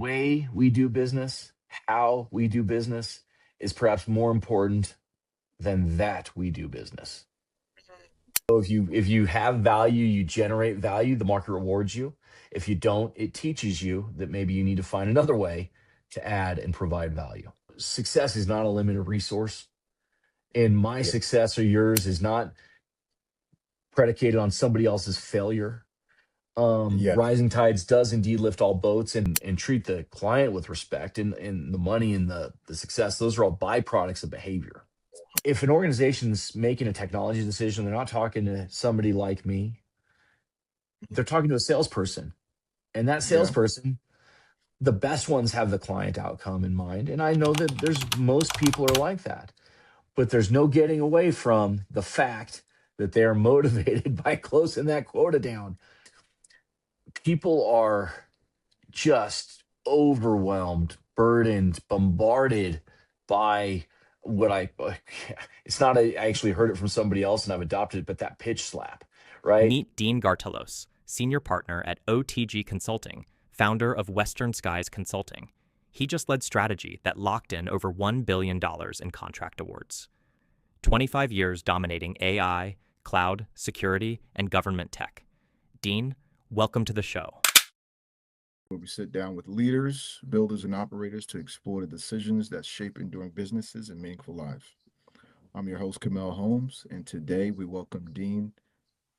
way we do business, how we do business is perhaps more important than that we do business. So if you have value, you generate value, the market rewards you. If you don't, it teaches you that maybe you need to find another way to add and provide value. Success is not a limited resource, and my Yeah. success or yours is not predicated on somebody else's failure. Yes. Rising tides does indeed lift all boats, and treat the client with respect, and the money and the success, those are all byproducts of behavior. If an organization's making a technology decision, they're not talking to somebody like me, they're talking to a salesperson. And that Yeah. salesperson, the best ones have the client outcome in mind. And I know that there's most people are like that, but there's no getting away from the fact that they are motivated by closing that quota down. People are just overwhelmed, burdened, bombarded by what it's not I actually heard it from somebody else and I've adopted it, but that pitch slap, right? Meet Dean Gartelos, senior partner at OTG Consulting, founder of Western Skies Consulting. He just led strategy that locked in over $1 billion in contract awards. 25 years dominating AI, cloud, security, and government tech. Dean, welcome to the show. Where we sit down with leaders, builders, and operators to explore the decisions that shape enduring businesses and meaningful lives. I'm your host, Kamel Holmes, and today we welcome Dean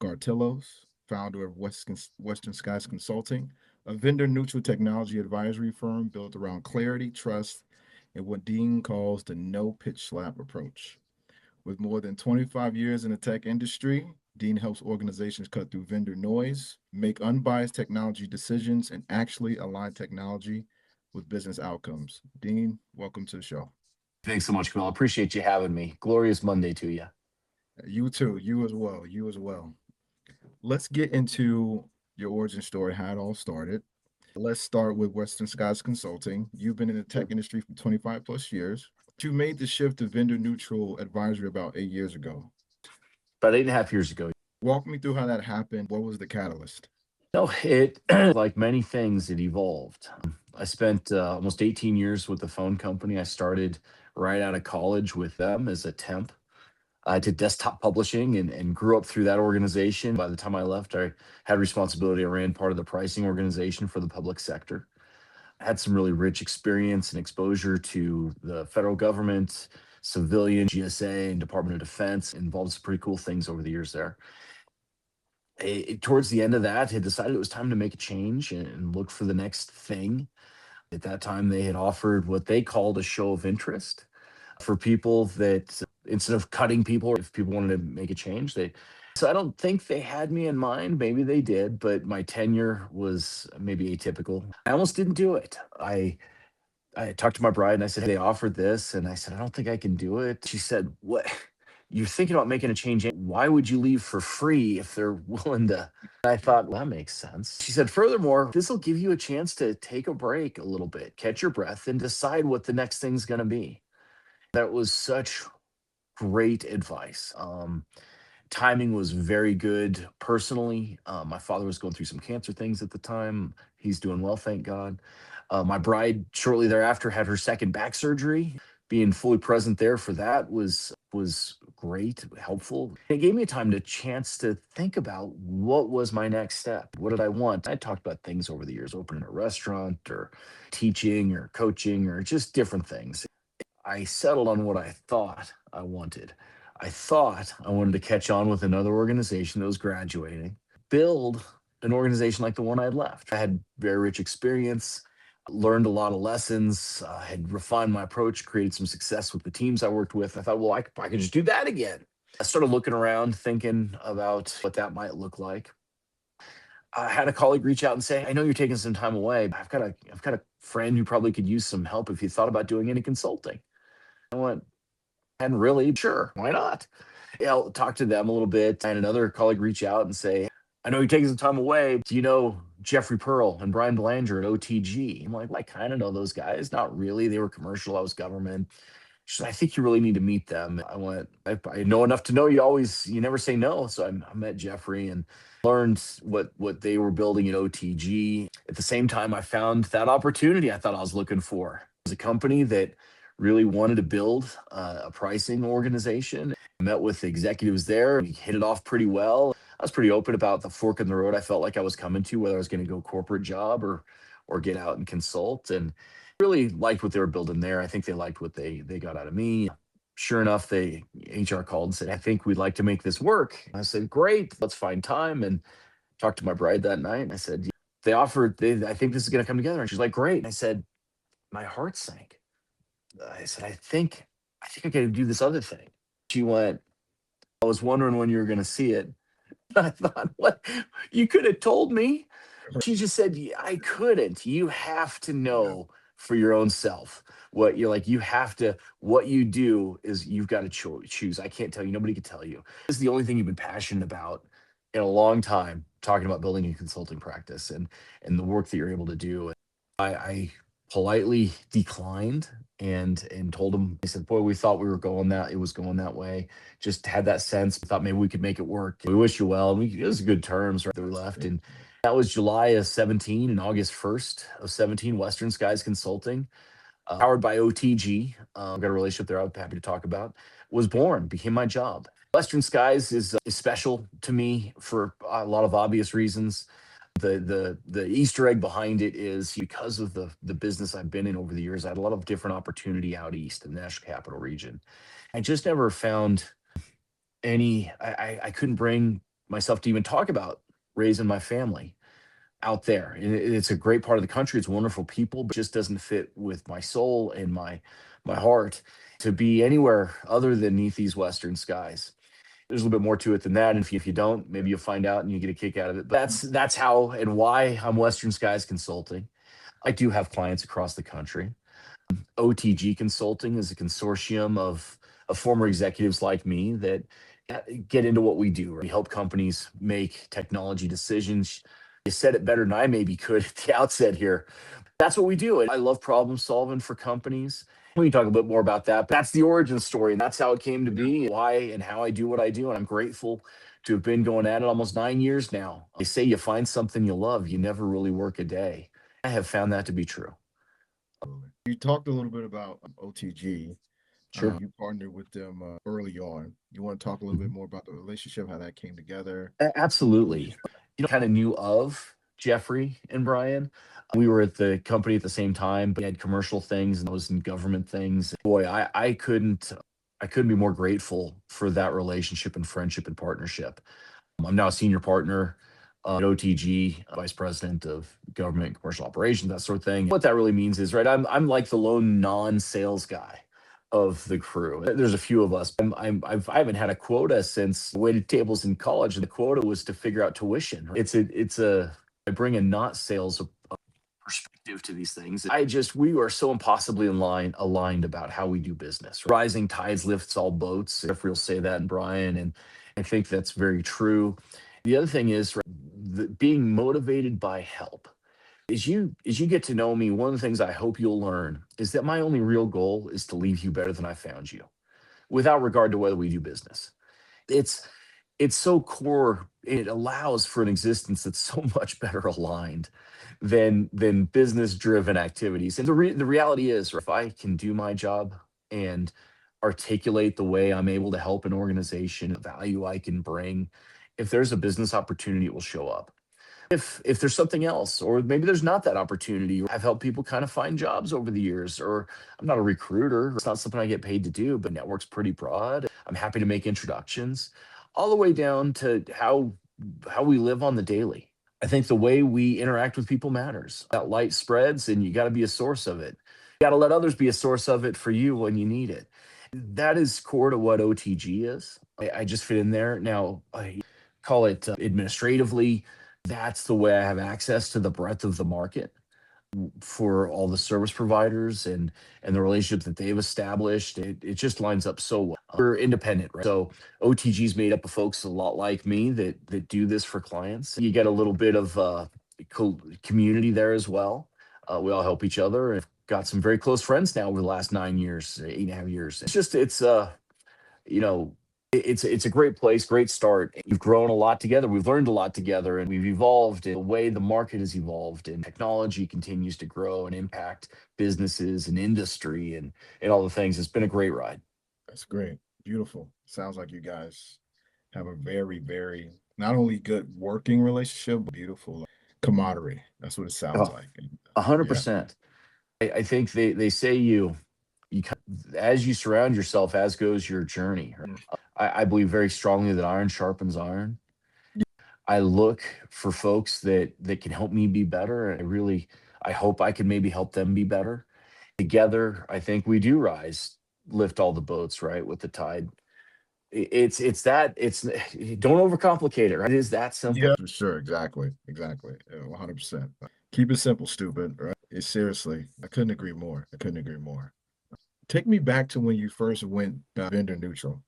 Gartelos, founder of Western Skies Consulting, a vendor-neutral technology advisory firm built around clarity, trust, and what Dean calls the no pitch slap approach. With more than 25 years in the tech industry, Dean helps organizations cut through vendor noise, make unbiased technology decisions, and actually align technology with business outcomes. Dean, welcome to the show. Thanks so much, Camille. I appreciate you having me. Glorious Monday to you. You too. You as well. You as well. Let's get into your origin story, how it all started. Let's start with Western Skies Consulting. You've been in the tech industry for 25 plus years. You made the shift to vendor neutral advisory about 8 years ago. About 8.5 years ago. Walk me through how that happened. What was the catalyst? No, it like many things, it evolved. I spent almost 18 years with the phone company. I started right out of college with them as a temp. I did desktop publishing and grew up through that organization. By the time I left, I had responsibility. I ran part of the pricing organization for the public sector. I had some really rich experience and exposure to the federal government, civilian, GSA, and Department of Defense. Involved some pretty cool things over the years there. Towards the end of that, had decided it was time to make a change and look for the next thing. At that time, they had offered what they called a show of interest for people that instead of cutting people, if people wanted to make a change, they. So I don't think they had me in mind. Maybe they did, but my tenure was maybe atypical. I almost didn't do it. I talked to my bride and I said, hey, they offered this. And I said, I don't think I can do it. She said, what? You're thinking about making a change. Why would you leave for free if they're willing to? I thought, well, that makes sense. She said, furthermore, this will give you a chance to take a break a little bit, catch your breath, and decide what the next thing's going to be. That was such great advice. Timing was very good personally. My father was going through some cancer things at the time. He's doing well, thank God. My bride shortly thereafter had her second back surgery. Being fully present there for that was great, helpful. It gave me time to chance to think about what was my next step. What did I want? I talked about things over the years, opening a restaurant or teaching or coaching or just different things. I settled on what I thought I wanted. I thought I wanted to catch on with another organization that was graduating, build an organization like the one I had left. I had very rich experience, learned a lot of lessons, had refined my approach, created some success with the teams I worked with. I thought, well, I could just do that again. I started looking around, thinking about what that might look like. I had a colleague reach out and say, I know you're taking some time away. I've got a friend who probably could use some help if you thought about doing any consulting. I went, and really, sure, why not? Yeah, I'll talk to them a little bit. And another colleague reach out and say, I know you're taking some time away. Do you know Jeffrey Pearl and Brian Belanger at OTG? I'm like, well, I kind of know those guys. Not really. They were commercial. I was government. She said, I think you really need to meet them. I went, I know enough to know you never say no. So I met Jeffrey and learned what they were building at OTG. At the same time, I found that opportunity I thought I was looking for. It was a company that really wanted to build a pricing organization. I met with the executives there. We hit it off pretty well. I was pretty open about the fork in the road I felt like I was coming to, whether I was going to go corporate job or get out and consult. And really liked what they were building there. I think they liked what they got out of me. Sure enough, they HR called and said, I think we'd like to make this work. I said, great, let's find time. And talked to my bride that night. And I said, I think this is going to come together. And she's like, great. And I said, my heart sank. I said, I think I got to do this other thing. She went, I was wondering when you were going to see it. I thought, what? You could have told me. She just said, "Yeah, I couldn't. You have to Yeah. know for your own self what you're like. You have to, what you do is you've got to choose. I can't tell you. Nobody can tell you. This is the only thing you've been passionate about in a long time, talking about building a consulting practice and the work that you're able to do." I politely declined and told him, I said, boy, we thought we were going that, it was going that way. Just had that sense, thought maybe we could make it work. We wish you well. It was good terms, right? That we left. And that was July of 17 and August 1st of 17, Western Skies Consulting, powered by OTG. Got a relationship there I'm happy to talk about. Was born, became my job. Western Skies is special to me for a lot of obvious reasons. The Easter egg behind it is because of the business I've been in over the years. I had a lot of different opportunity out east in the National Capital Region. I just never found I couldn't bring myself to even talk about raising my family out there. It's a great part of the country. It's wonderful people, but just doesn't fit with my soul and my heart to be anywhere other than neath these Western skies. There's a little bit more to it than that. And if you don't, maybe you'll find out and you get a kick out of it. But that's how and why I'm Western Skies Consulting. I do have clients across the country. OTG Consulting is a consortium of former executives like me that get into what we do. We help companies make technology decisions. You said it better than I maybe could at the outset here. That's what we do. And I love problem solving for companies. We can talk a bit more about that. But that's the origin story, and that's how it came to be, why and how I do what I do. And I'm grateful to have been going at it almost 9 years now. They say you find something you love, you never really work a day. I have found that to be true. Absolutely. You talked a little bit about OTG. Sure. You partnered with them early on. You want to talk a little bit Mhm. more about the relationship, how that came together? Absolutely. Kind of knew of Jeffrey and Brian. We were at the company at the same time, but we had commercial things and I was in government things. Boy, I couldn't be more grateful for that relationship and friendship and partnership. I'm now a senior partner at OTG, vice president of government and commercial operations, that sort of thing. What that really means is, right, I'm like the lone non-sales guy of the crew. There's a few of us. I haven't had a quota since I waited tables in college, and the quota was to figure out tuition. I bring a not sales perspective to these things. We are so impossibly aligned about how we do business. Rising tides lifts all boats. If we'll say that, and Brian, and I think that's very true. The other thing is, right, being motivated by help. As you get to know me, one of the things I hope you'll learn is that my only real goal is to leave you better than I found you, without regard to whether we do business. It's it's so core. It allows for an existence that's so much better aligned than business driven activities. And the reality is, if I can do my job and articulate the way I'm able to help an organization, the value I can bring, if there's a business opportunity, it will show up. If there's something else, or maybe there's not that opportunity. I've helped people kind of find jobs over the years, or I'm not a recruiter. It's not something I get paid to do, but network's pretty broad. I'm happy to make introductions, all the way down to how we live on the daily. I think the way we interact with people matters. That light spreads, and you got to be a source of it. You got to let others be a source of it for you when you need it. That is core to what OTG is. I just fit in there. Now, I call it administratively. That's the way I have access to the breadth of the market for all the service providers and the relationships that they've established. It just lines up so well. We're independent, right? So OTG is made up of folks a lot like me that do this for clients. You get a little bit of community there as well. We all help each other. If got some very close friends now over the last 9 years, 8.5 years. You know, it's a great place, great start. We've grown a lot together. We've learned a lot together, and we've evolved in the way the market has evolved, and technology continues to grow and impact businesses and industry and all the things. It's been a great ride. That's great. Beautiful. Sounds like you guys have a very, very not only good working relationship, but beautiful camaraderie. That's what it sounds Oh, like. And, a hundred yeah. percent. I think they say as you surround yourself, as goes your journey. Right? Mm. I believe very strongly that iron sharpens iron. I look for folks that can help me be better. I hope I can maybe help them be better. Together, I think we do rise, lift all the boats, right? With the tide. It's that it's don't overcomplicate it, right? It is that Yeah, simple. for sure. Exactly. Exactly. 100%. Keep it simple, stupid. Right? It's seriously, I couldn't agree more. I couldn't agree more. Take me back to when you first went vendor neutral.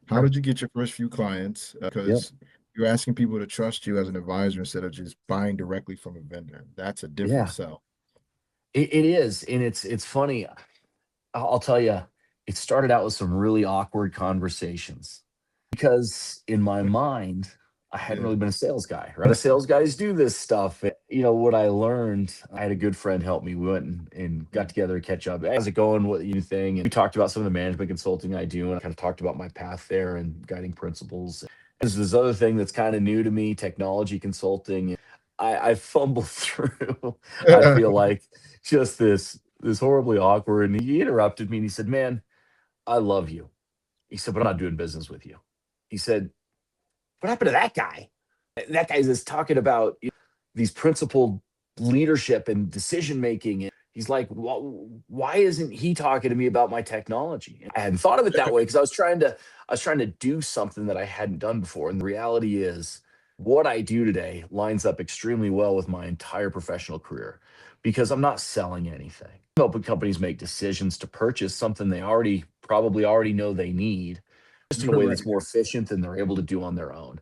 How Sure. did you get your first few clients? Yep. Because you're asking people to trust you as an advisor instead of just buying directly from a vendor. That's a different Yeah. sell. It is. And it's funny. I'll tell you, it started out with some really awkward conversations because in my mind, I hadn't Yeah. really been a sales guy, right? A sales guys do this stuff. What I learned, I had a good friend help me. We went and got Mm. together to catch up. How's it going? What you thing? And we talked about some of the management consulting I do, and I kind of talked about my path there and guiding principles. There's this other thing that's kind of new to me, technology consulting. I fumbled through, I feel like, just this horribly awkward. And he interrupted me and he said, "Man, I love you." He said, "But I'm not doing business with you." He said, "What happened to that guy? That guy's just talking about these principled leadership and decision making." And he's like, Why isn't he talking to me about my technology?" And I hadn't thought of it that way because I was trying to do something that I hadn't done before. And the reality is, what I do today lines up extremely well with my entire professional career because I'm not selling anything. I'm helping companies make decisions to purchase something they probably already know they need, just in a way Correct. that's more efficient than they're able to do on their own.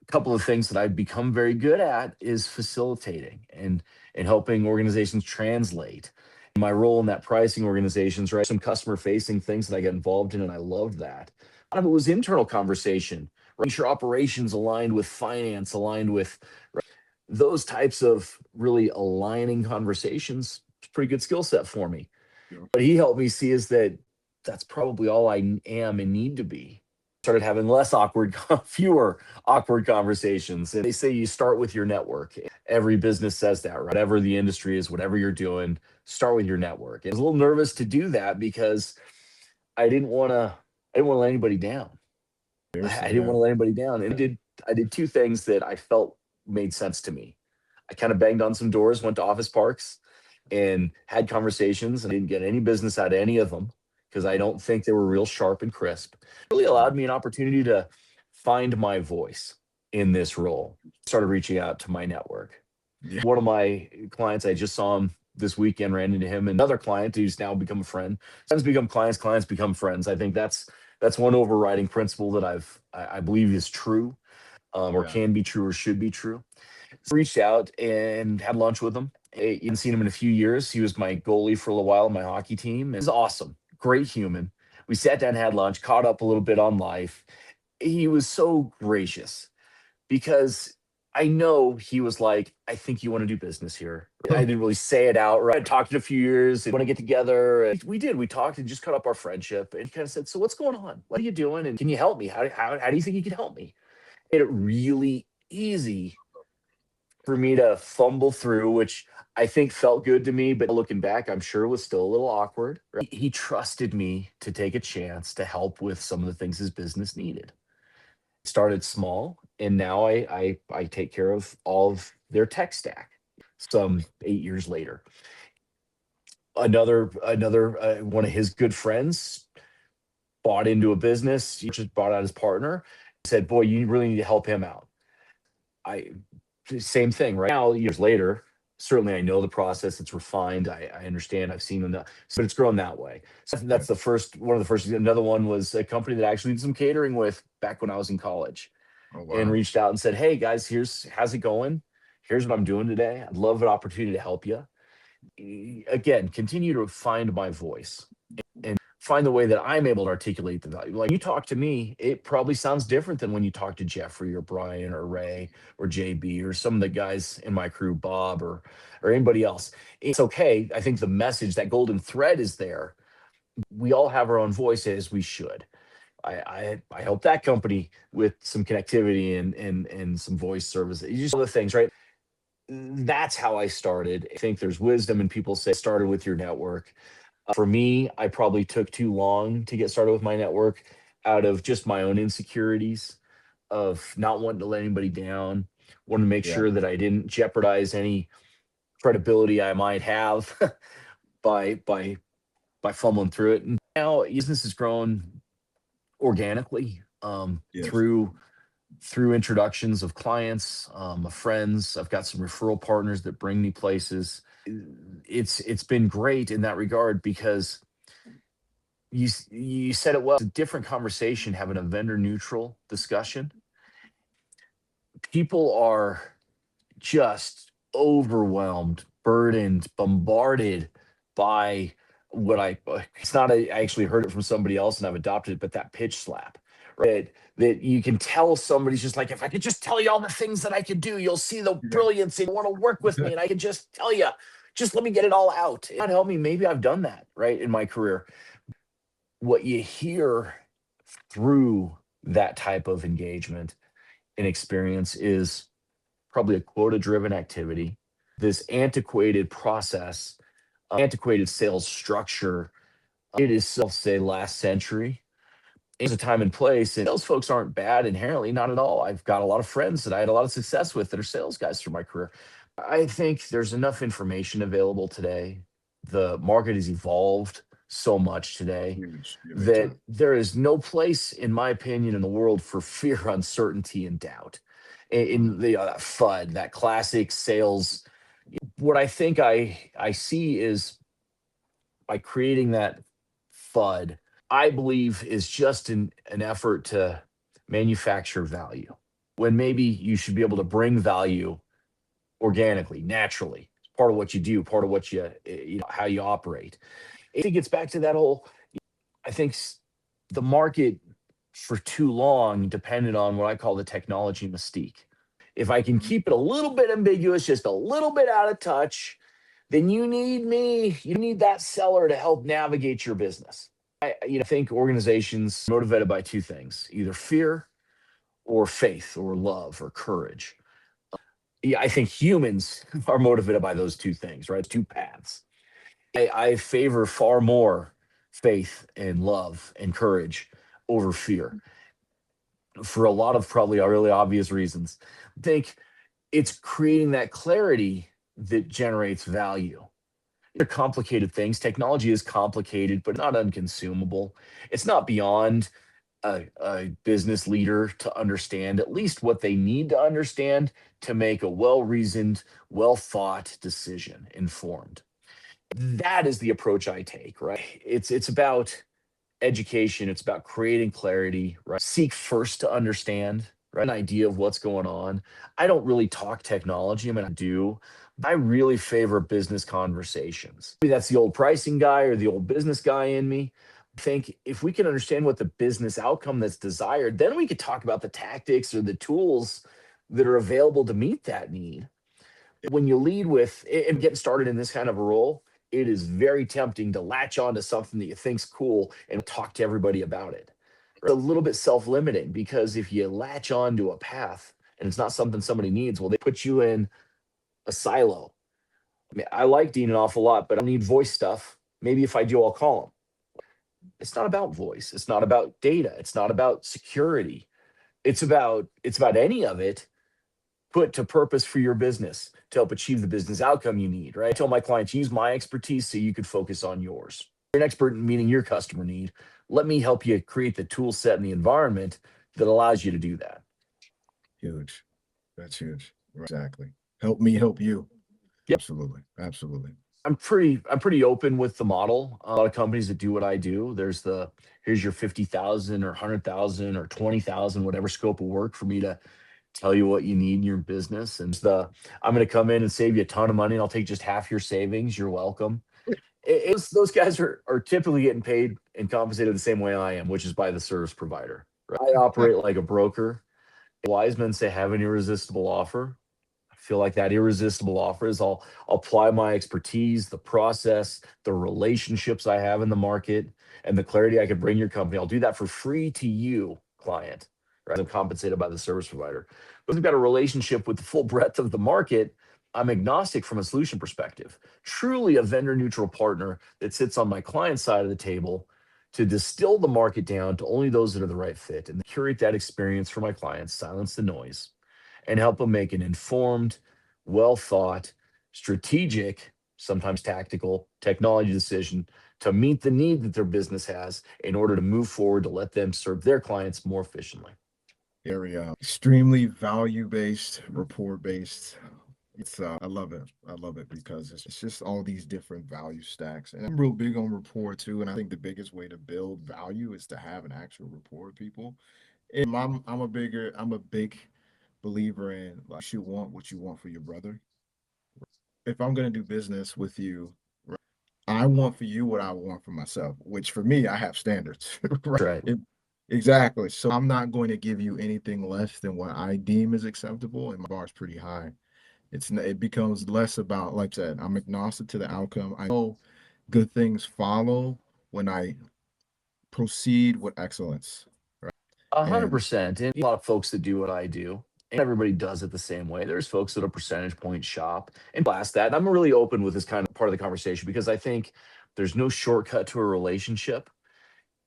Couple of things that I've become very good at is facilitating and helping organizations translate. My role in that pricing organizations, right? Some customer facing things that I got involved in, and I loved that. A lot of it was internal conversation, making sure operations aligned with finance, aligned with right, those types of really aligning conversations. It's a pretty good skill set for me. Yeah. What he helped me see is that that's probably all I am and need to be. Started having less fewer awkward conversations. And they say you start with your network. Every business says that, right? Whatever the industry is, whatever you're doing, start with your network. I was a little nervous to do that because I didn't want to. I didn't want to let anybody down. I Seriously, didn't yeah. want to let anybody down. And I did two things that I felt made sense to me. I kind of banged on some doors, went to office parks and had conversations, and I didn't get any business out of any of them because I don't think they were real sharp and crisp. It really Mm. allowed me an opportunity to find my voice in this role. Started reaching out to my network. Yeah. One of my clients, I just saw him this weekend, ran into him. Another client who's now become a friend. Friends become clients, clients become friends. I think that's one overriding principle that I believe is true, or Yeah. can be true, or should be true. Reached out and had lunch with him. You hadn't seen him in a few years. He was my goalie for a little while on my hockey team. He's awesome, great human. We sat down, had lunch, caught up a little bit on life. He was so gracious because I know he was like, "I think you want to do business here." I didn't really say it out. Right? I talked in a few years. Want to get together. And we did. We talked and just cut up our friendship. And he kind of said, "So what's going on? What are you doing? And can you help me? How do you think you can help me?" Made it really easy for me to fumble through, which I think felt good to me, but looking back, I'm sure was still a little awkward. Right? He trusted me to take a chance to help with some of the things his business needed. Started small, and now I take care of all of their tech stack. Some 8 years later, another one of his good friends bought into a business. He just bought out his partner. Said, "Boy, you really need to help him out." I Same thing right now, years later. Certainly, I know the process. It's refined. I understand. I've seen enough, but it's grown that way. So Yeah. that's the first one of the first. Another one was a company that I actually did some catering with back when I was in college, Oh, and wow. reached out and said, "Hey guys, how's it going? Here's what I'm doing today. I'd love an opportunity to help you." again, continue to find my voice and find the way that I'm able to articulate the value. Like you talk to me, it probably sounds different than when you talk to Jeffrey or Brian or Ray or JB or some of the guys in my crew, Bob or anybody else. It's okay. I think the message, that golden thread is there. We all have our own voice, as we should. I help that company with some connectivity and some voice services. You just other things, right? That's how I started. I think there's wisdom in people say started with your network. For me, I probably took too long to get started with my network out of just my own insecurities of not wanting to let anybody down, wanting to make Yeah. sure that I didn't jeopardize any credibility I might have by by by fumbling through it. And now business has grown organically Yes. through introductions of clients, of friends. I've got some referral partners that bring me places. It's been great in that regard because you said it well. It's a different conversation having a vendor neutral discussion. People are just overwhelmed, burdened, bombarded by what it's not I actually heard it from somebody else and I've adopted it, but that pitch slap, right? That you can tell somebody's just like, if I could just tell you all the things that I could do, you'll see the Yeah. brilliance and want to work with me. And I can just tell you, just let me get it all out. It might help me. Maybe I've done that, right, in my career. What you hear through that type of engagement and experience is probably a quota driven activity, this antiquated process, antiquated sales structure. It is still, say, last century. There's a time and place, and those folks aren't bad inherently, not at all. I've got a lot of friends that I had a lot of success with that are sales guys through my career. I think there's enough information available today. The market has evolved so much today Huge. Yeah, big that time. there is no place, in my opinion, in the world for fear, uncertainty, and doubt. In the that FUD, that classic sales, what I think I see is by creating that FUD, I believe is just an effort to manufacture value when maybe you should be able to bring value organically, naturally. It's part of what you do, part of what how you operate. I think it's back to that whole, I think the market for too long depended on what I call the technology mystique. If I can Mhm. keep it a little bit ambiguous, just a little bit out of touch, then you need me. You need that seller to help navigate your business. I think organizations motivated by two things, either fear or faith or love or courage. Yeah, I think humans are motivated by those two things, right? Two paths. I favor far more faith and love and courage over fear for a lot of probably really obvious reasons. I think it's creating that clarity that generates value. They're complicated things. Technology is complicated, but not unconsumable. It's not beyond a business leader to understand at least what they need to understand to make a well reasoned, well thought decision, informed. That is the approach I take, right? It's about education, it's about creating clarity, right? Seek first to understand, right? An idea of what's going on. I don't really talk technology. I mean, I do. I really favor business conversations. Maybe that's the old pricing guy or the old business guy in me. I think if we can understand what the business outcome that's desired, then we could talk about the tactics or the tools that are available to meet that need. When you lead with and getting started in this kind of a role, it is very tempting to latch on to something that you think's cool and talk to everybody about it. It's a little bit self-limiting because if you latch on to a path and it's not something somebody needs, well, they put you in a silo. I mean, I like Dean an awful lot, but I don't need voice stuff. Maybe if I do, I'll call him. It's not about voice. It's not about data. It's not about security. It's about any of it put to purpose for your business to help achieve the business outcome you need, right? I tell my clients, use my expertise so you could focus on yours. You're an expert in meeting your customer need. Let me help you create the tool set and the environment that allows you to do that. Huge. That's huge. Right. Exactly. Help me help you. Yep. Absolutely. Absolutely. I'm pretty open with the model. A lot of companies that do what I do, there's here's your 50,000 or 100,000 or 20,000, whatever scope of work for me to tell you what you need in your business, and I'm going to come in and save you a ton of money, and I'll take just half your savings. You're welcome. Those guys are typically getting paid and compensated the same way I am, which is by the service provider. Right? I operate like a broker. Wise men say have an irresistible offer. I feel like that irresistible offer is I'll apply my expertise, the process, the relationships I have in the market, and the clarity I could bring your company. I'll do that for free to you, client, right? I'm compensated by the service provider. But we've got a relationship with the full breadth of the market. I'm agnostic from a solution perspective, truly a vendor neutral partner that sits on my client side of the table to distill the market down to only those that are the right fit and curate that experience for my clients, silence the noise, and help them make an informed, well thought, strategic, sometimes tactical technology decision to meet the need that their business has in order to move forward to let them serve their clients more efficiently. Very extremely value based, rapport based. It's I love it. I love it because it's just all these different value stacks. And I'm real big on rapport too. And I think the biggest way to build value is to have an actual rapport with people. And I'm a big believer in like you should want what you want for your brother. If I'm gonna do business with you, right, I want for you what I want for myself, which for me, I have standards, right? Right. Exactly. So I'm not going to give you anything less than what I deem is acceptable, and my bar is pretty high. It becomes less about, like I said, I'm agnostic to the outcome. I know good things follow when I proceed with excellence, right? And 100%. And a lot of folks that do what I do, and everybody does it the same way. There's folks that are percentage point shop and blast that. And I'm really open with this kind of part of the conversation because I think there's no shortcut to a relationship.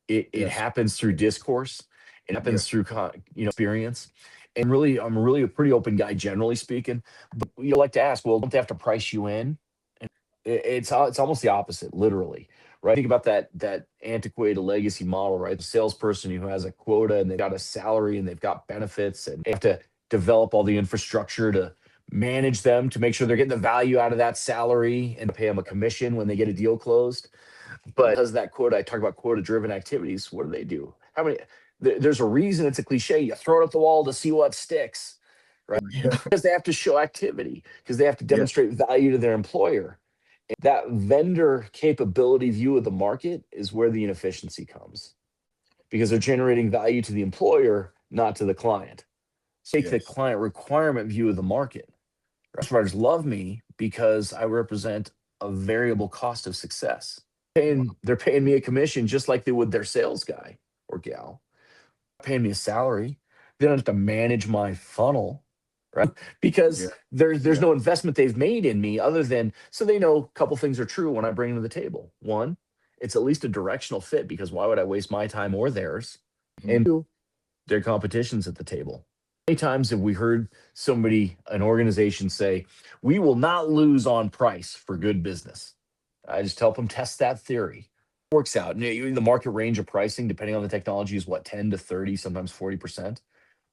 It yes, happens through discourse. It happens yes, through experience. And really, I'm really a pretty open guy, generally speaking. But you like to ask, well, don't they have to price you in? And it's almost the opposite, literally. Right? Think about that antiquated legacy model, right? The salesperson who has a quota and they've got a salary and they've got benefits and they have to develop all the infrastructure to manage them to make sure they're getting the value out of that salary and pay them a commission when they get a deal closed. But because that quota, I talk about quota driven activities. What do they do? How many? There's a reason it's a cliche. You throw it at the wall to see what sticks, right? yeah, Because they have to show activity, because they have to yeah, demonstrate value to their employer. And that vendor capability view of the market is where the inefficiency comes because they're generating value to the employer, not to the client. Take the yes, client requirement view of the market. Restaurant providers love me because I represent a variable cost of success. They're paying me a commission just like they would their sales guy or gal. Paying me a salary. They don't have to manage my funnel, right? yeah, Because there's yeah, no investment they've made in me other than so they know a couple things are true when I bring them to the table. One, it's at least a directional fit because why would I waste my time or theirs? mhm, And two, their competition's at the table. How many times have we heard an organization say, we will not lose on price for good business? I just help them test that theory. It works out. And the market range of pricing, depending on the technology, is what, 10 to 30, sometimes 40%.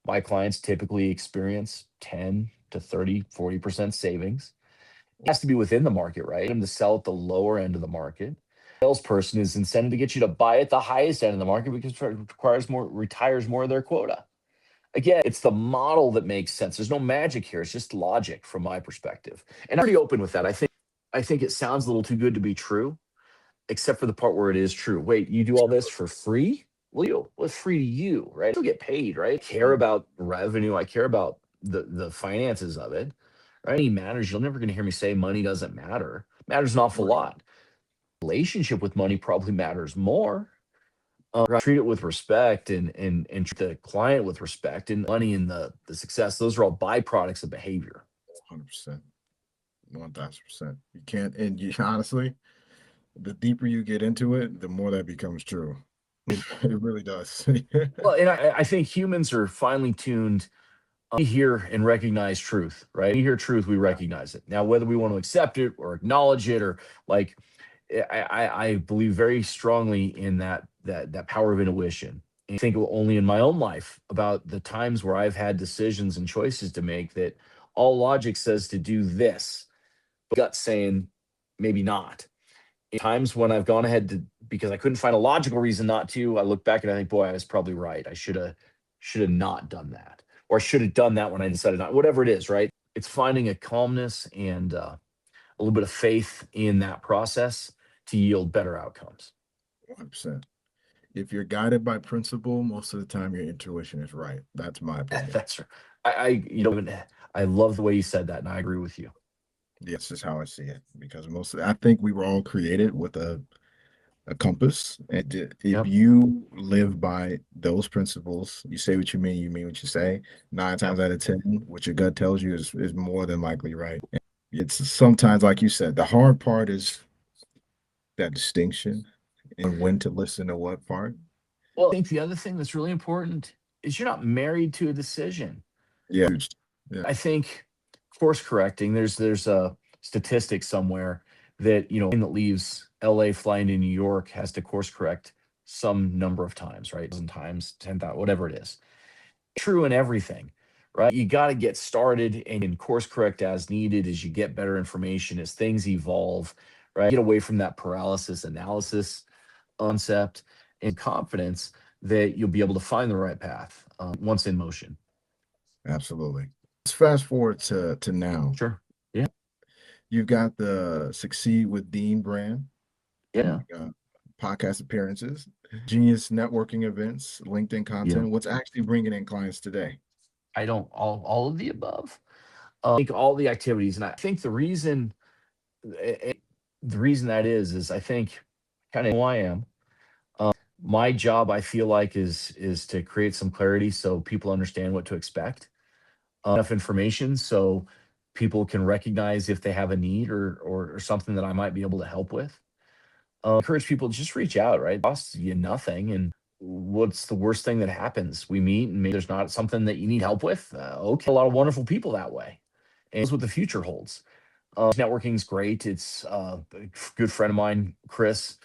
My clients typically experience 10 to 30, 40% savings. It has to be within the market, right? And to sell at the lower end of the market. Salesperson is incented to get you to buy at the highest end of the market because it retires more of their quota. Again, it's the model that makes sense. There's no magic here. It's just logic from my perspective. And I'm pretty open with that. I think it sounds a little too good to be true, except for the part where it is true. Wait, you do all this for free? Well, it's free to you, right? You'll get paid, right? I care about revenue. I care about the finances of it. Right? Money matters. You're never going to hear me say money doesn't matter. It matters an awful right, lot. Relationship with money probably matters more. Treat it with respect and treat the client with respect and money and the success. Those are all byproducts of behavior. 100%, 1000%. You can't, and you honestly, the deeper you get into it, the more that becomes true. It really does. Well, and I think humans are finely tuned. We hear and recognize truth, right? We hear truth, we recognize it. Now, whether we want to accept it or acknowledge it, or like, I believe very strongly in that power of intuition. And I think only in my own life about the times where I've had decisions and choices to make that all logic says to do this, but gut saying maybe not. In times when I've gone ahead to because I couldn't find a logical reason not to, I look back and I think, boy, I was probably right. I should have not done that. or I should have done that when I decided not, whatever it is, right? It's finding a calmness and a little bit of faith in that process to yield better outcomes. 100%. If you're guided by principle, most of the time your intuition is right. That's my opinion. That's right. I love the way you said that, and I agree with you. This is how I see it because I think we were all created with a compass. And if Yep. you live by those principles, you say what you mean what you say. Nine Yep. times out of 10, what your gut tells you is more than likely right. It's sometimes, like you said, the hard part is that distinction and when to listen to what part. Well, I think the other thing that's really important is you're not married to a decision. Yeah. Yeah. I think course correcting. There's a statistic somewhere that plane that leaves L.A. flying to New York has to course correct some number of times, right? 1,000 times, 10,000, whatever it is. True in everything, right? You got to get started and course correct as needed as you get better information, as things evolve, right? Get away from that paralysis analysis concept and confidence that you'll be able to find the right path once in motion. Absolutely. Let's fast forward to now. Sure. Yeah. You've got the Succeed with Dean brand, Yeah. podcast appearances, genius networking events, LinkedIn Yeah. content. What's actually bringing in clients today? I don't all of the above. I think all the activities, and I think eh, the reason that is I think kind of who I am. My job, I feel like, is to create some clarity so people understand what to expect. Enough information so people can recognize if they have a need or something that I might be able to help with. Encourage people to just reach out, right? It costs you nothing. And what's the worst thing that happens? We meet and maybe there's not something that you need help with. Okay, a lot of wonderful people that way. And that's what the future holds. Networking is great. It's a good friend of mine, Chris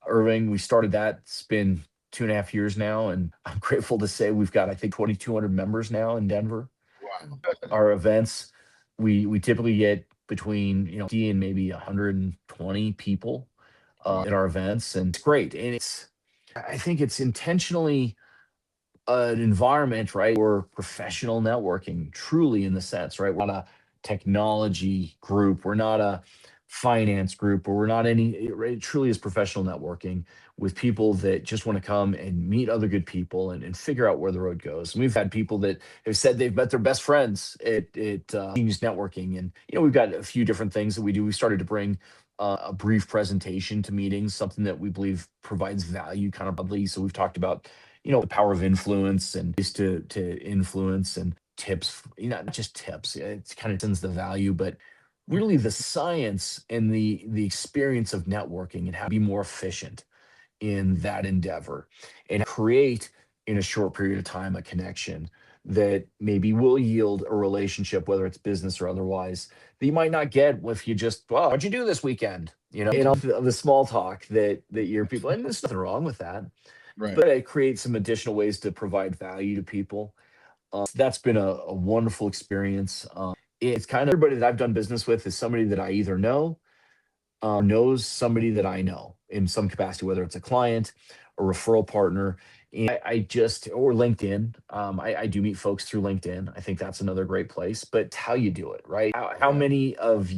Irving. We started that. It's been 2.5 years now. And I'm grateful to say we've got, I think, 2,200 members now in Denver. Wow. Our events, we typically get between 50 and maybe 120 people Wow. at our events, and it's great. And I think it's intentionally an environment, right, for professional networking, truly in the sense, right? We're not a technology group, we're not a finance group, or we're not any. It truly is professional networking with people that just want to come and meet other good people and figure out where the road goes. And we've had people that have said they've met their best friends at Genius Networking, and we've got a few different things that we do. We started to bring a brief presentation to meetings, something that we believe provides value kind of broadly. So we've talked about the power of influence and ways to influence and tips, not just tips. It kind of sends the value, but really the science and the experience of networking and how to be more efficient in that endeavor and create in a short period of time a connection that maybe will yield a relationship, whether it's business or otherwise, that you might not get if you just, well, what'd you do this weekend? The small talk that your people, and there's nothing wrong with that, Right. but it creates some additional ways to provide value to people. That's been a wonderful experience. It's kind of everybody that I've done business with is somebody that I either know knows somebody that I know in some capacity, whether it's a client, a referral partner. And I just, or LinkedIn. I do meet folks through LinkedIn. I think that's another great place, but it's how you do it, right? How Yeah. many of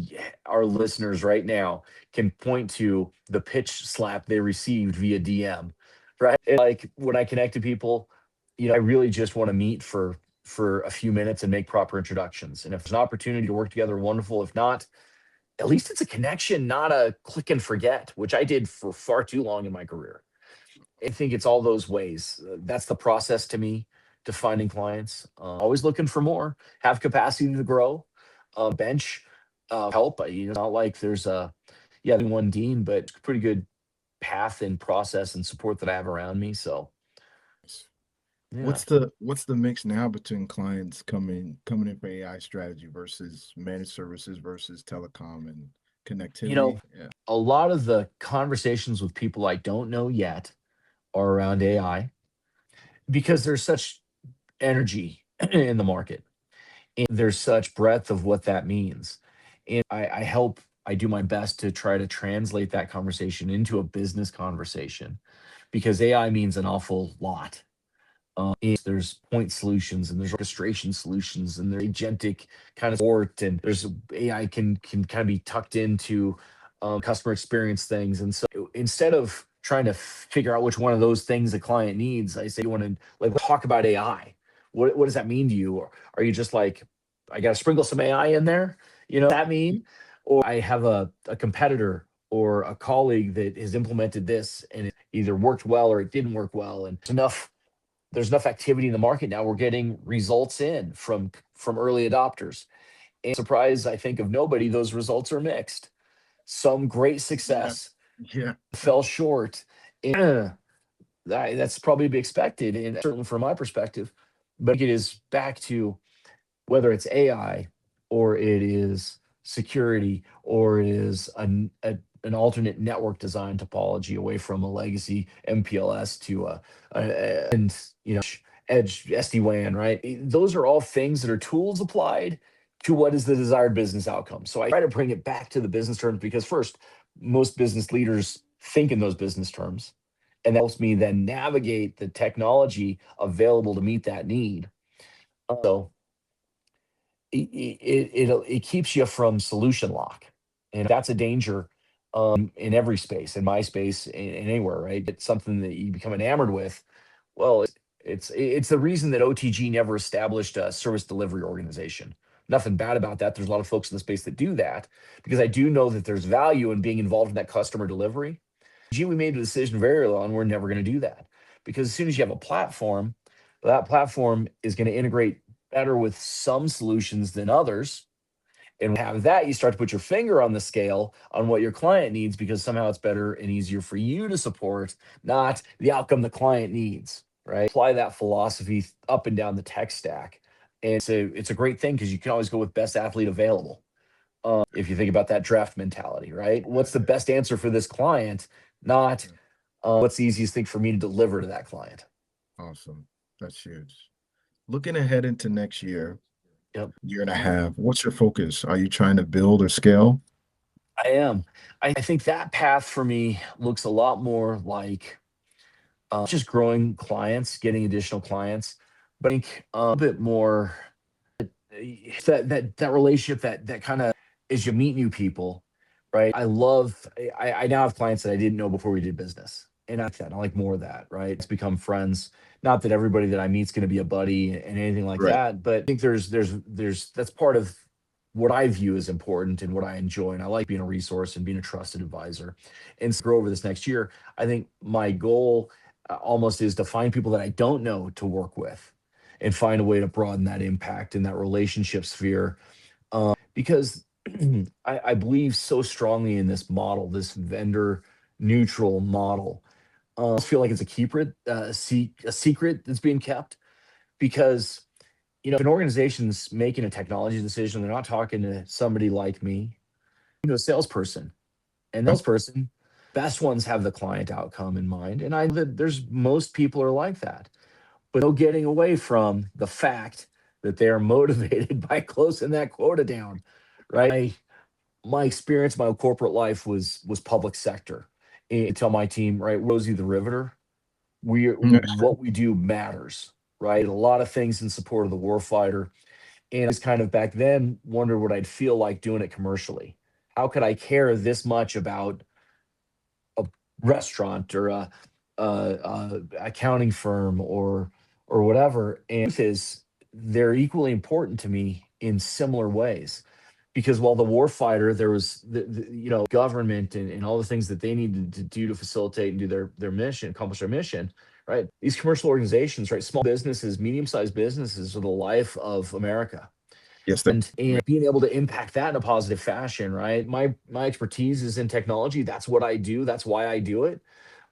our listeners right now can point to the pitch slap they received via DM, right? And like when I connect to people, I really just want to meet for a few minutes and make proper introductions. And if there's an opportunity to work together, wonderful. If not, at least it's a connection, not a click and forget, which I did for far too long in my career. I think it's all those ways. That's the process to me to finding clients. Always looking for more, have capacity to grow, bench help. It's not like there's one dean, but it's a pretty good path and process and support that I have around me. So yeah, What's the mix now between clients coming in for AI strategy versus managed services versus telecom and you know, connectivity? Yeah. a lot of the conversations with people I don't know yet are around AI because there's such energy in the market and there's such breadth of what that means. And I do my best to try to translate that conversation into a business conversation because AI means an awful lot. There's point solutions and there's orchestration solutions and there's agentic kind of support and there's AI can kind of be tucked into customer experience things. And so instead of trying to figure out which one of those things the client needs, I say you want to like talk about AI. What does that mean to you? Or are you just like, I got to sprinkle some AI in there? You know what that mean? Or I have a competitor or a colleague that has implemented this and it either worked well or it didn't work well. And there's enough activity in the market now. We're getting results in from early adopters. And surprise, I think of nobody, those results are mixed. Some great Yeah. success Yeah. fell short. And that's probably to be expected, and certainly from my perspective. But it is back to whether it's AI or it is security or it is an alternate network design topology away from a legacy MPLS to and edge SD-WAN, right? Those are all things that are tools applied to what is the desired business outcome. So I try to bring it back to the business terms because first, most business leaders think in those business terms. And that helps me then navigate the technology available to meet that need. So it keeps you from solution lock, and that's a danger in every space, in my space, in anywhere, right? It's something that you become enamored with. Well, it's the reason that OTG never established a service delivery organization. Nothing bad about that. There's a lot of folks in the space that do that because I do know that there's value in being involved in that customer delivery. Gee, we made a decision very early on. We're never going to do that because as soon as you have a platform, that platform is going to integrate better with some solutions than others. And have that, you start to put your finger on the scale on what your client needs because somehow it's better and easier for you to support, not the outcome the client needs, right? Apply that philosophy up and down the tech stack. And it's a great thing because you can always go with best athlete available. If you think about that draft mentality, right? What's the best answer for this client? Not what's the easiest thing for me to deliver to that client. Awesome. That's huge. Looking ahead into next year, Yep. year and a half, what's your focus? Are you trying to build or scale? I am. I think that path for me looks a lot more like just growing clients, getting additional clients, but I think a bit more that relationship that kind of as you meet new people, right? I now have clients that I didn't know before we did business. And I like that. I like more of that, right? It's become friends. Not that everybody that I meet is going to be a buddy and anything like Right. that, but I think there's that's part of what I view as important and what I enjoy. And I like being a resource and being a trusted advisor. And so grow over this next year, I think my goal almost is to find people that I don't know to work with and find a way to broaden that impact in that relationship sphere. Because I believe so strongly in this model, this vendor neutral model. I feel like it's a secret that's being kept because if an organization's making a technology decision, they're not talking to somebody like me, a salesperson, and Yep. those person best ones have the client outcome in mind. And I that there's most people are like that, but no getting away from the fact that they are motivated by closing that quota down, right? My experience, my corporate life was public sector. And tell my team, right, Rosie the Riveter, what we do matters, right? A lot of things in support of the warfighter. And I was kind of back then wondered what I'd feel like doing it commercially. How could I care this much about a restaurant or a accounting firm or whatever? And the truth is, they're equally important to me in similar ways. Because while the warfighter, there was the government and all the things that they needed to do to facilitate and do their mission, accomplish their mission, right? These commercial organizations, right? Small businesses, medium-sized businesses are the life of America. Yes. And being able to impact that in a positive fashion, right? My expertise is in technology. That's what I do. That's why I do it.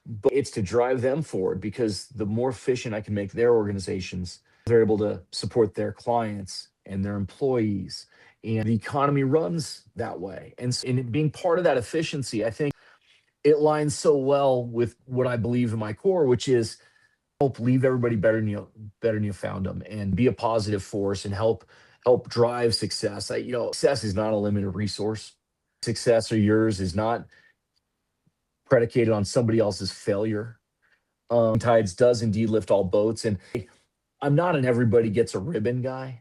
But it's to drive them forward because the more efficient I can make their organizations, they're able to support their clients and their employees. And the economy runs that way. And it being part of that efficiency, I think it lines so well with what I believe in my core, which is help leave everybody better than you found them, and be a positive force and help drive success. Success is not a limited resource. Success or yours is not predicated on somebody else's failure. Tides does indeed lift all boats, and I'm not an everybody gets a ribbon guy.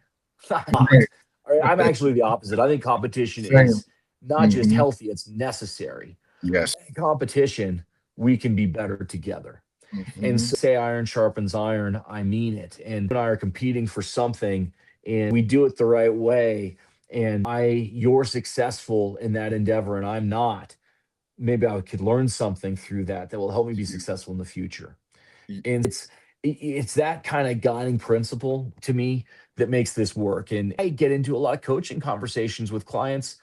I'm not. Right. All right, I'm actually the opposite. I think competition Same. is not just Hmm. healthy, it's necessary. Yes. In competition, we can be better together. And Hmm. so say iron sharpens iron, I mean it. And you and I are competing for something and we do it the right way. And you're successful in that endeavor and I'm not. Maybe I could learn something through that that will help me be successful in the future. And it's that kind of guiding principle to me that makes this work. And I get into a lot of coaching conversations with clients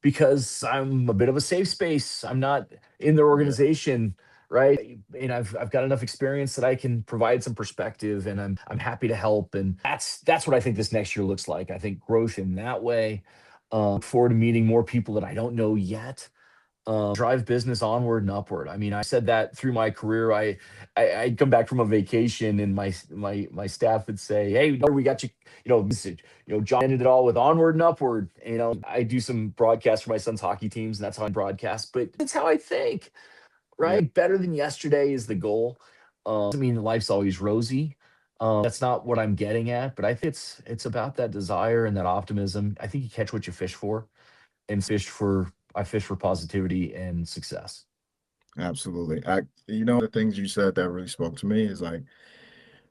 because I'm a bit of a safe space. I'm not in their Yeah. organization, right? And I've got enough experience that I can provide some perspective and I'm happy to help. And that's what I think this next year looks like. I think growth in that way. Look forward to meeting more people that I don't know yet, drive business onward and upward. I mean, I said that through my career. I'd come back from a vacation, and my staff would say, "Hey, we got you." Message. John ended it all with onward and upward. I do some broadcasts for my son's hockey teams, and that's how I broadcast. But that's how I think. Yeah. Right, better than yesterday is the goal. Doesn't mean life's always rosy. That's not what I'm getting at. But I think it's about that desire and that optimism. I think you catch what you fish for and I fish for positivity and success. Absolutely. The things you said that really spoke to me is like,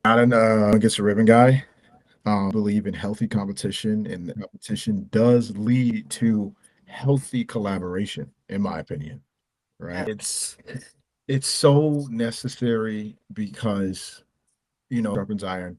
not an gets a ribbon guy. Believe in healthy competition, and the competition does lead to healthy collaboration, in my opinion. Right? It's so necessary because sharpens iron,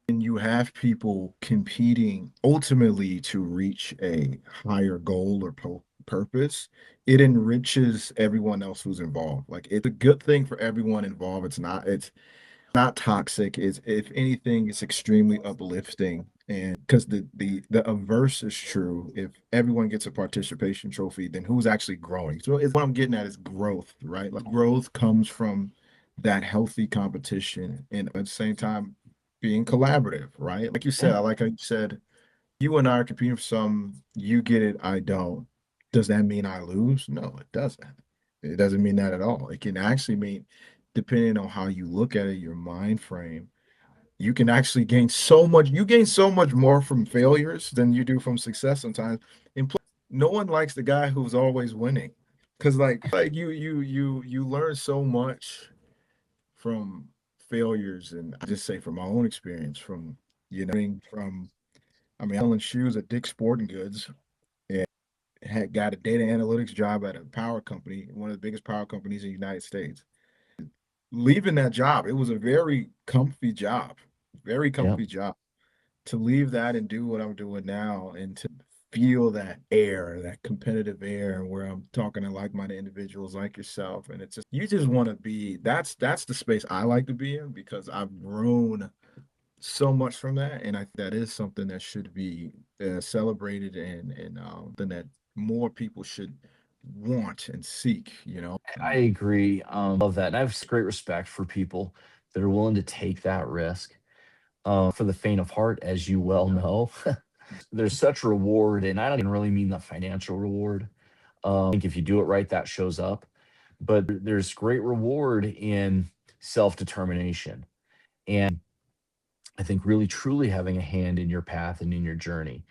and you have people competing ultimately to reach a higher goal or purpose. It enriches everyone else who's involved. Like, it's a good thing for everyone involved. It's not toxic. It's, if anything, it's extremely uplifting. And because the averse is true, if everyone gets a participation trophy, then who's actually growing? So it's what I'm getting at is growth, right? Like, growth comes from that healthy competition, and at the same time being collaborative, right? Like you said, Yeah, I like how you said you and I are competing for some. You get it, I don't. Does that mean I lose? No, it doesn't. It doesn't mean that at all. It can actually mean, depending on how you look at it, your mind frame, you can actually gain so much. You gain so much more from failures than you do from success sometimes. And plus, no one likes the guy who's always winning, because like you learn so much from failures. And I just say from my own experience, from from, I mean, selling shoes at Dick's Sporting Goods, and had got a data analytics job at a power company, one of the biggest power companies in the United States. Leaving that job, it was a very yeah. comfy job. To leave that and do what I'm doing now, and to feel that air, that competitive air, where I'm talking to like-minded individuals like yourself, and it's just, you just want to be. That's the space I like to be in, because I've grown so much from that, and I think that is something that should be celebrated, and something that more people should want and seek. I agree. Love that. And I have great respect for people that are willing to take that risk. For the faint of heart, as you well know, there's such reward, and I don't even really mean the financial reward. I think if you do it right, that shows up. But there's great reward in self determination, and I think really truly having a hand in your path and in your journey,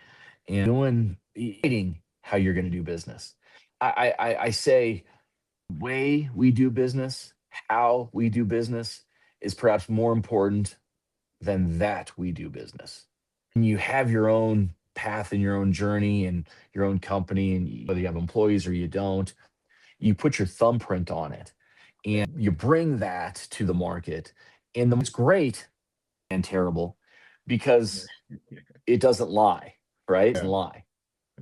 and eating how you're going to do business. I say way we do business, how we do business is perhaps more important than that we do business. And you have your own path and your own journey and your own company, and whether you have employees or you don't, you put your thumbprint on it and you bring that to the market. And it's great and terrible because it doesn't lie, right? It Yeah, doesn't lie.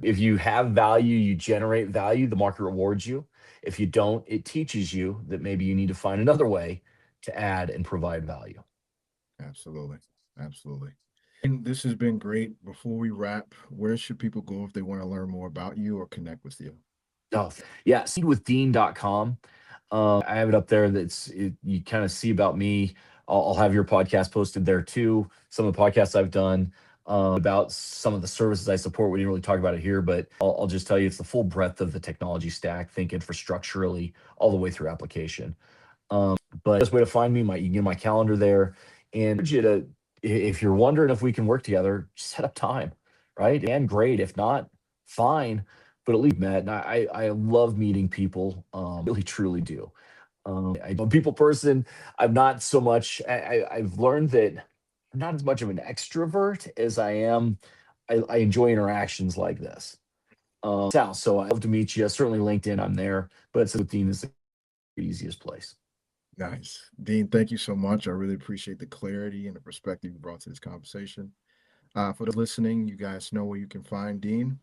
If you have value, you generate value, the market rewards you. If you don't, it teaches you that maybe you need to find another way to add and provide value. absolutely, absolutely. And this has been great. Before we wrap, where should people go if they want to learn more about you or connect with you? Oh, yeah, seedwithdean.com. I have it up there. You kind of see about me. I'll have your podcast posted there too. Some of the podcasts I've done about some of the services I support. We didn't really talk about it here, but I'll just tell you it's the full breadth of the technology stack. Think infrastructurally all the way through application. But the best way to find me, you can get my calendar there, and I urge you to If you're wondering if we can work together, set up time, right? And great. If not, fine. But at least met. And I love meeting people. Really, truly do. I'm a people person. I'm not so much. I've learned that I'm not as much of an extrovert as I am. I enjoy interactions like this. So I love to meet you. Certainly LinkedIn, I'm there, but LinkedIn is the easiest place. Nice. Dean, thank you so much. I really appreciate the clarity and the perspective you brought to this conversation. For the listening, you guys know where you can find Dean.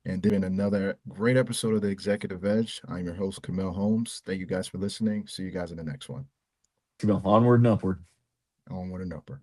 And then another great episode of the Executive Edge. I'm your host, Kamel Holmes. Thank you guys for listening. See you guys in the next one. Onward and upward. Onward and upward.